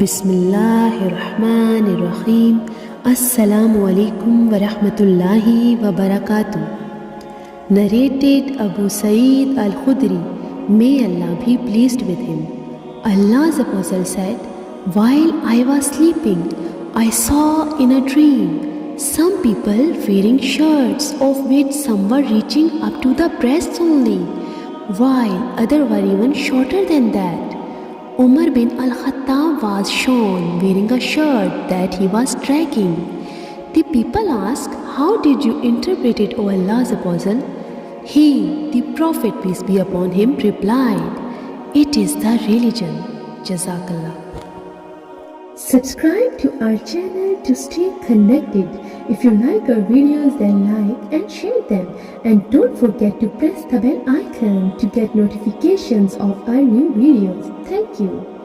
Bismillahirrahmanirrahim. Assalamu alaikum wa rahmatullahi wa barakatuh. Narrated Abu Sa'id al-Khudri, may Allah be pleased with him. Allah's Apostle said, while I was sleeping, I saw in a dream some people wearing shirts of which some were reaching up to the breasts only, while others were even shorter than that. Umar bin al-Khattab was shown wearing a shirt that he was dragging. The people asked, how did you interpret it, O Allah's Apostle? He, the Prophet, peace be upon him, replied, it is the religion. Jazakallah. Subscribe to our channel to stay connected. If you like our videos, then like and share them. And don't forget to press the bell icon to get notifications of our new videos. Thank you.